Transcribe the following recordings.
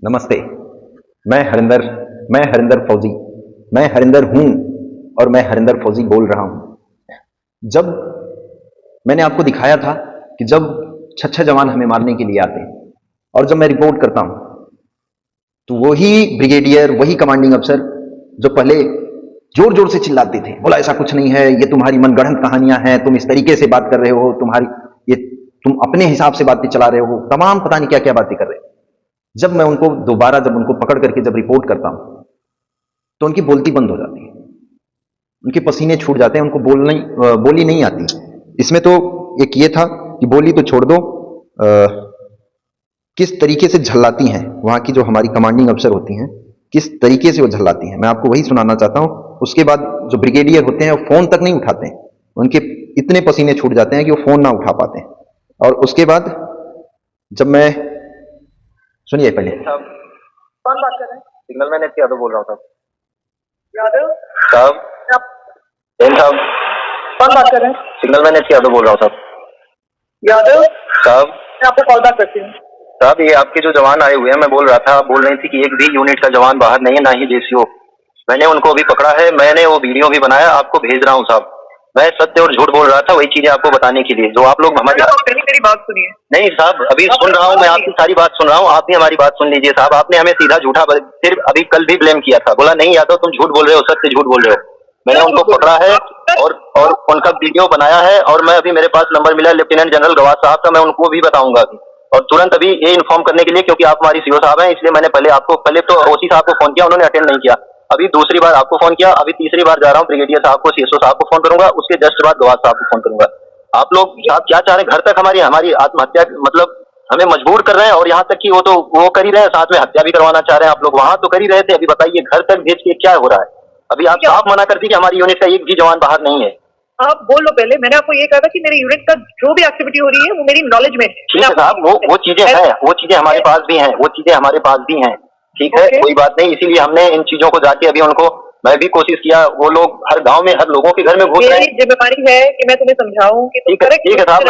नमस्ते। मैं हरिंदर मैं हरिंदर फौजी मैं हरिंदर हूं और मैं हरिंदर फौजी बोल रहा हूं। जब मैंने आपको दिखाया था कि जब छह जवान हमें मारने के लिए आते हैं और जब मैं रिपोर्ट करता हूं तो वही ब्रिगेडियर, वही कमांडिंग अफसर जो पहले जोर जोर से चिल्लाते थे, बोला ऐसा कुछ नहीं है, ये तुम्हारी मनगढ़ंत कहानियां हैं, तुम इस तरीके से बात कर रहे हो, तुम्हारी ये तुम अपने हिसाब से बातें चला रहे हो, तमाम पता नहीं क्या क्या बातें कर रहे हो। जब मैं उनको दोबारा जब उनको पकड़ करके जब रिपोर्ट करता हूं तो उनकी बोलती बंद हो जाती है, उनके पसीने छूट जाते हैं, उनको बोली नहीं आती। इसमें तो एक ये था कि बोली तो छोड़ दो, किस तरीके से झल्लाती हैं वहां की जो हमारी कमांडिंग अफसर होती हैं, किस तरीके से वो झल्लाती हैं, मैं आपको वही सुनाना चाहता हूं। उसके बाद जो ब्रिगेडियर होते हैं वो फोन तक नहीं उठाते हैं, उनके इतने पसीने छूट जाते हैं कि वो फोन ना उठा पाते हैं। और उसके बाद जब मैं, सुनिए पहले साहब, कौन बात कर रहे हैं? सिग्नल मैन यादव बोल रहा हूँ साहब। यादव साहब, जैन साहब, कौन बात कर रहे हैं? सिग्नल मैन यादव बोल रहा हूँ साहब। यादव साहब, मैं आपको कॉल बैक करती हूँ साहब। ये आपके जो जवान आए हुए हैं, मैं बोल रहा था, आप बोल रही थी कि एक भी यूनिट का जवान बाहर नहीं है, ना ही जेसीओ। मैंने उनको भी पकड़ा है, मैंने वो वीडियो भी बनाया, आपको भेज रहा हूँ साहब। मैं सत्य और झूठ बोल रहा था, वही चीजें आपको बताने के लिए जो आप लोग हमारी मेरी बात सुनिए। नहीं साहब, अभी सुन रहा हूँ, मैं आपकी सारी बात सुन रहा हूँ, आप भी हमारी बात सुन लीजिए साहब। आपने हमें सीधा झूठा फिर अभी कल भी ब्लेम किया था, बोला नहीं यादव तुम झूठ बोल रहे हो, सत्य झूठ बोल रहे हो। मैंने उनको पकड़ा है और उनका वीडियो बनाया है, और मैं अभी मेरे पास नंबर मिला लेफ्टिनेंट जनरल गवास साहब का, मैं उनको भी बताऊंगा अभी। और तुरंत अभी ये इन्फॉर्म करने के लिए, क्योंकि आप हमारी सीओ साहब हैं, इसलिए मैंने पहले तो ओसी साहब को फोन किया, उन्होंने अटेंड नहीं किया। अभी दूसरी बार आपको फोन किया, अभी तीसरी बार जा रहा हूँ ब्रिगेडियर साहब को, सीएसओ साहब को फोन करूंगा, उसके जस्ट बाद गवास साहब को फोन करूंगा। आप लोग साहब क्या चाह रहे हैं? घर तक हमारी आत्महत्या, मतलब हमें मजबूर कर रहे हैं, और यहाँ तक कि वो कर ही रहे हैं, साथ में हत्या भी करवाना चाह रहे हैं। आप लोग वहां तो कर ही रहे थे, अभी बताइए घर तक भेज के क्या हो रहा है? अभी आप साफ मना कर दी कि हमारी यूनिट का एक भी जवान बाहर नहीं है। आप बोल लो पहले, मैंने आपको ये कहा था कि मेरी यूनिट का जो भी एक्टिविटी हो रही है वो मेरी नॉलेज में। ठीक है साहब, वो चीजें हैं, वो चीजें हमारे पास भी हैं, वो चीजें हमारे पास भी हैं। ठीक है, कोई बात नहीं, इसीलिए हमने इन चीजों को जाके अभी उनको, मैं भी कोशिश किया, वो लोग हर गांव में हर लोगों के घर में घुस रहे हैं। जिम्मेदारी है कि मैं तुम्हें समझाऊं कि ठीक है साहब,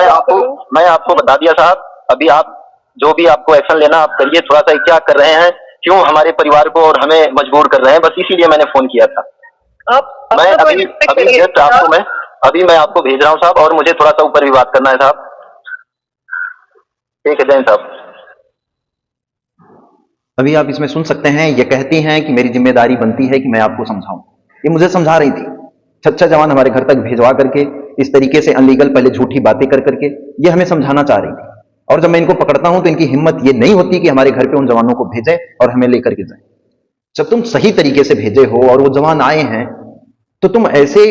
मैं आपको बता दिया साहब। अभी आप जो भी आपको एक्शन लेना आप करिए, थोड़ा सा क्या कर रहे हैं, क्यों हमारे परिवार को और हमें मजबूर कर रहे हैं, बस इसीलिए मैंने फोन किया था। मैं अभी मैं आपको भेज रहा हूँ साहब, और मुझे थोड़ा सा ऊपर भी बात करना है साहब। ठीक है जैन साहब। अभी आप इसमें सुन सकते हैं, ये कहती हैं कि मेरी जिम्मेदारी बनती है कि मैं आपको समझाऊं। ये मुझे समझा रही थी, छह जवान हमारे घर तक भिजवा करके इस तरीके से अनलीगल पहले झूठी बातें कर करके ये हमें समझाना चाह रही थी। और जब मैं इनको पकड़ता हूं तो इनकी हिम्मत ये नहीं होती कि हमारे घर पे उन जवानों को भेजें और हमें लेकर के जाएं। जब तुम सही तरीके से भेजे हो और वो जवान आए हैं, तो तुम ऐसे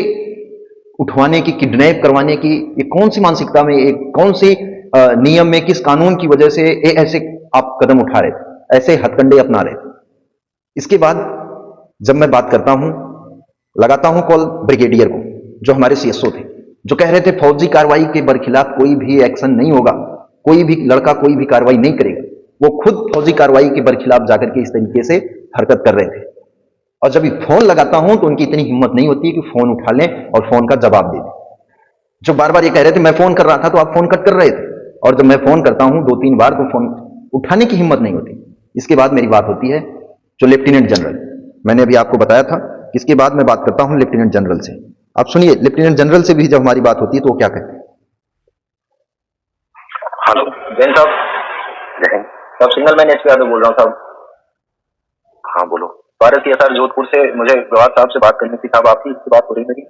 उठवाने की, किडनैप करवाने की, ये कौन सी मानसिकता में, एक कौन सी नियम में, किस कानून की वजह से ऐसे आप कदम उठा रहे थे, ऐसे हथकंडे अपना रहे थे? इसके बाद जब मैं बात करता हूं, लगाता हूं कॉल ब्रिगेडियर को, जो हमारे सीएसओ थे, जो कह रहे थे फौजी कार्रवाई के बरखिलाफ कोई भी एक्शन नहीं होगा, कोई भी लड़का कोई भी कार्रवाई नहीं करेगा। वो खुद फौजी कार्रवाई के बरखिलाफ जाकर के इस तरीके से हरकत कर रहे थे। और जब फोन लगाता हूं तो उनकी इतनी हिम्मत नहीं होती कि फोन उठा लें और फोन का जवाब दे दें। जो बार बार ये कह रहे थे मैं फोन कर रहा था तो आप फोन कट कर रहे थे, और जब मैं फोन करता हूं 2-3 बार तो फोन उठाने की हिम्मत नहीं होती। इसके बाद मेरी बात होती है जो लेफ्टिनेंट जनरल, मैंने अभी आपको बताया था, इसके बाद मैं बात करता हूं लेफ्टिनेंट जनरल से। आप सुनिए, लेफ्टिनेंट जनरल से भी जब हमारी बात होती है तो वो क्या कहते हैं। हेलो जैन साहब, सिंगल मैन एसपी यादव बोल रहा हूँ साहब। हाँ बोलो। 12 CSR जोधपुर से मुझे गवास साहब से बात करनी थी साहब, आपकी बात हो रही मेरी।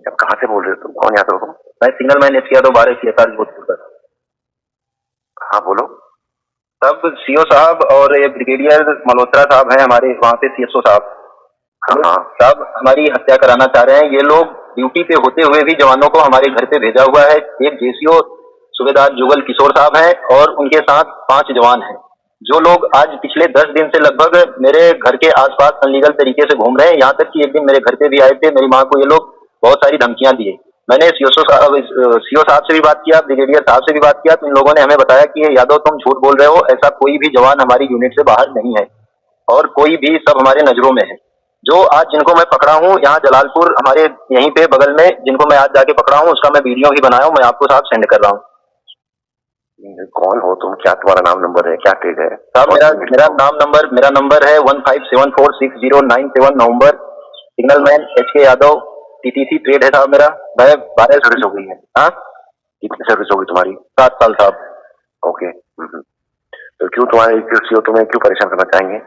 अब कहाँ से बोल रहे हो तुम, कौन यादव हो? मैं single man SP Yadav 12 CSR Jodhpur का। हाँ बोलो। सब सीओ साहब और ये ब्रिगेडियर मल्होत्रा साहब हैं हमारे वहाँ पे, सीएसओ साहब। हाँ साहब, हमारी हत्या कराना चाह रहे हैं ये लोग। ड्यूटी पे होते हुए भी जवानों को हमारे घर पे भेजा हुआ है। एक जेसीओ सूबेदार जुगल किशोर साहब हैं, और उनके साथ 5 जवान हैं, जो लोग आज पिछले 10 दिन से लगभग मेरे घर के आसपास अनलीगल तरीके से घूम रहे हैं। यहाँ तक कि एक दिन मेरे घर पे भी आए थे, मेरी माँ को ये लोग बहुत सारी धमकियां दिए। मैंने सीओ साहब से भी बात किया, ब्रिगेडियर साहब से भी बात किया, तो इन लोगों ने हमें बताया कि यादव तुम झूठ बोल रहे हो, ऐसा कोई भी जवान हमारी यूनिट से बाहर नहीं है, और कोई भी, सब हमारे नजरों में है। जो आज जिनको मैं पकड़ा हूँ यहाँ जलालपुर हमारे यहीं पे बगल में, जिनको मैं आज जाके पकड़ा हूँ, उसका मैं वीडियो भी बनाया हूँ, मैं आपको साहब सेंड कर रहा हूँ। कौन हो तुम, क्या तुम्हारा नाम नंबर है, क्या ट्रेड है? साहब मेरा नंबर है 15746097 November. Signal man HK Yadav, TTC trade है साहब मेरा। मैं 12 सर्विस हो गई है। हाँ, कितनी सर्विस हो गई तुम्हारी? 7 साल साहब। ओके। तो क्यों तुम्हें क्यों परेशान करना चाहेंगे?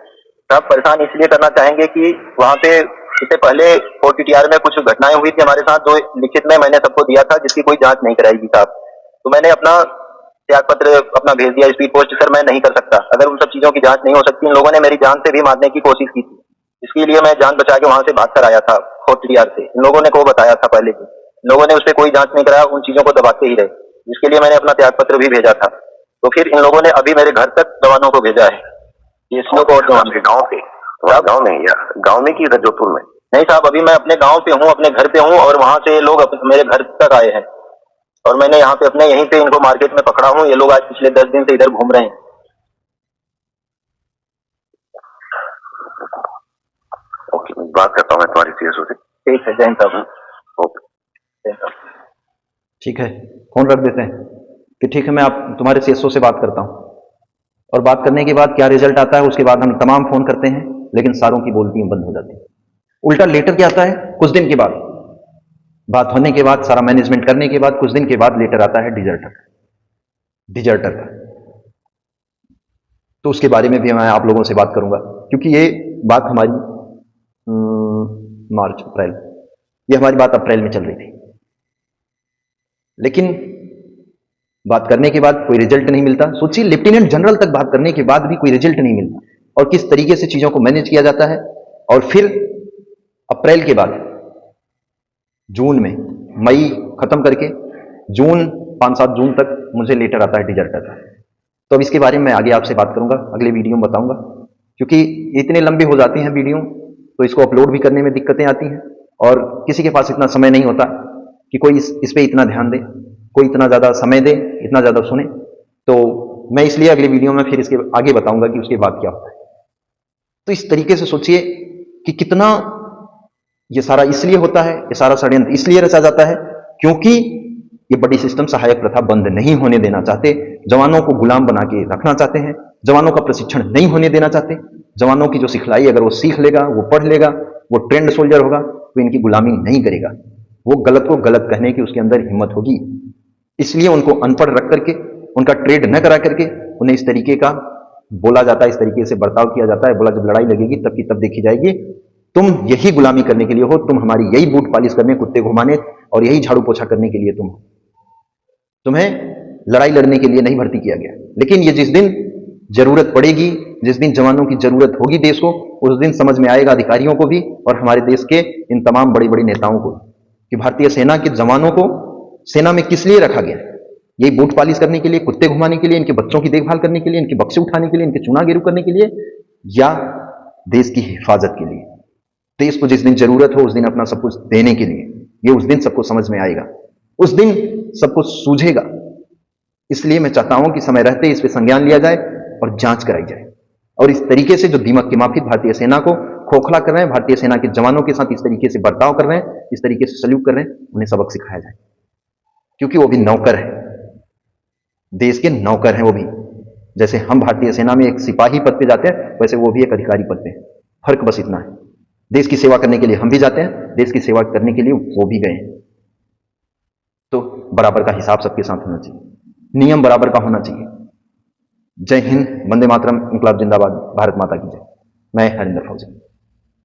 साहब परेशान इसलिए करना चाहेंगे कि वहाँ पे इससे पहले OTTR में कुछ घटनाएं हुई थी हमारे साथ, जो लिखित में मैंने सबको दिया था, जिसकी कोई जांच नहीं कराएगी साहब। तो मैंने अपना त्याग पत्र अपना भेज दिया स्पीड पोस्ट। सर मैं नहीं कर सकता, अगर उन सब चीजों की जांच नहीं हो सकती। इन लोगों ने मेरी जान से भी मारने की कोशिश की थी, इसके लिए मैं जान बचा के वहां से भाग कर आया था OTTR से। इन लोगों ने को बताया था पहले भी, इन लोगों ने उस पर कोई जांच नहीं कराया, उन चीजों को दबाते ही रहे, जिसके लिए मैंने अपना त्याग पत्र भी भेजा था। तो फिर इन लोगों ने अभी मेरे घर तक जवानों को भेजा है, DSO को और जवान के। गाँव पे? गाँव में या गाँव में कि इधर जोधपुर में? नहीं साहब, अभी मैं अपने गाँव पे हूँ, अपने घर पे हूँ, और वहां से लोग मेरे घर तक आए हैं, और मैंने यहाँ पे अपने यहीं पे इनको मार्केट में पकड़ा हूँ। ये लोग आज पिछले 10 दिन से इधर घूम रहे हैं। ओके, बात करता हूँ मैं तुम्हारी CSO से। ठीक है, जय हिंद साहब। ओके, जय हिंद साहब। ठीक है, फोन रख देते हैं कि ठीक है, मैं आप तुम्हारे CSO से बात करता हूँ। और बात करने के बाद क्या रिजल्ट आता है उसके बाद हम तमाम फोन करते हैं, लेकिन सारों की बोलती बंद हो जाती है। उल्टा लेटर क्या आता है, कुछ दिन के बाद, बात होने के बाद, सारा मैनेजमेंट करने के बाद, कुछ दिन के बाद लेटर आता है डिजर्टर का। तो उसके बारे में भी मैं आप लोगों से बात करूंगा, क्योंकि ये बात हमारी मार्च अप्रैल, ये हमारी बात अप्रैल में चल रही थी, लेकिन बात करने के बाद कोई रिजल्ट नहीं मिलता। सोचिए, लेफ्टिनेंट जनरल तक बात करने के बाद भी कोई रिजल्ट नहीं मिलता, और किस तरीके से चीजों को मैनेज किया जाता है। और फिर अप्रैल के बाद जून में, मई खत्म करके जून 5-7 जून तक मुझे लेटर आता है डिजर्टर का। तो अब इसके बारे में मैं आगे आपसे बात करूंगा, अगले वीडियो में बताऊंगा, क्योंकि इतने लंबे हो जाते हैं वीडियो तो इसको अपलोड भी करने में दिक्कतें आती हैं, और किसी के पास इतना समय नहीं होता कि कोई इस पे इतना ध्यान दे, कोई इतना ज़्यादा समय दे, इतना ज़्यादा सुने। तो मैं इसलिए अगले वीडियो में फिर इसके आगे बताऊंगा कि उसके बाद क्या होता है। तो इस तरीके से सोचिए कि कितना ये सारा इसलिए होता है, ये सारा षड्यंत्र इसलिए रचा जाता है क्योंकि ये बड़ी सिस्टम सहायक प्रथा बंद नहीं होने देना चाहते, जवानों को गुलाम बना के रखना चाहते हैं, जवानों का प्रशिक्षण नहीं होने देना चाहते। जवानों की जो सिखलाई अगर वो सीख लेगा, वो पढ़ लेगा, वो ट्रेंड सोल्जर होगा, तो इनकी गुलामी नहीं करेगा, वो गलत को गलत कहने की उसके अंदर हिम्मत होगी। इसलिए उनको अनपढ़ रख करके, उनका ट्रेड न करा करके, उन्हें इस तरीके का बोला जाता है, इस तरीके से बर्ताव किया जाता है। बोला जब लड़ाई लगेगी तब की तब देखी जाएगी, तुम यही गुलामी करने के लिए हो, तुम हमारी यही बूट पालिश करने, कुत्ते घुमाने और यही झाड़ू पोछा करने के लिए तुम हो, तुम्हें लड़ाई लड़ने के लिए नहीं भर्ती किया गया। लेकिन ये जिस दिन जरूरत पड़ेगी, जिस दिन जवानों की जरूरत होगी देश को, उस दिन समझ में आएगा अधिकारियों को भी और हमारे देश के इन तमाम बड़ी बड़ी नेताओं को कि भारतीय सेना के जवानों को सेना में किस लिए रखा गया। यही बूट पालिश करने के लिए, कुत्ते घुमाने के लिए, इनके बच्चों की देखभाल करने के लिए, इनके बक्से उठाने के लिए, इनके चुना गेरू करने के लिए, या देश की हिफाजत के लिए। देश को जिस दिन जरूरत हो उस दिन अपना सब कुछ देने के लिए, ये उस दिन सबको समझ में आएगा, उस दिन सबको सूझेगा। इसलिए मैं चाहता हूं कि समय रहते इस पे संज्ञान लिया जाए और जांच कराई जाए, और इस तरीके से जो दीमक के माफिक भारतीय सेना को खोखला कर रहे हैं, भारतीय सेना के जवानों के साथ इस तरीके से बर्ताव कर रहे हैं, इस तरीके से सल्यूट कर रहे हैं, उन्हें सबक सिखाया जाए, क्योंकि वो भी नौकर है, देश के नौकर हैं वो भी। जैसे हम भारतीय सेना में एक सिपाही पद पे जाते हैं, वैसे वो भी एक अधिकारी पद पे हैं। फर्क बस इतना है, देश की सेवा करने के लिए हम भी जाते हैं, देश की सेवा करने के लिए वो भी गए। तो बराबर का हिसाब सबके साथ होना चाहिए, नियम बराबर का होना चाहिए। जय हिंद, वंदे मातरम, इंकलाब जिंदाबाद, भारत माता की जय। मैं हरिंदर फौजी।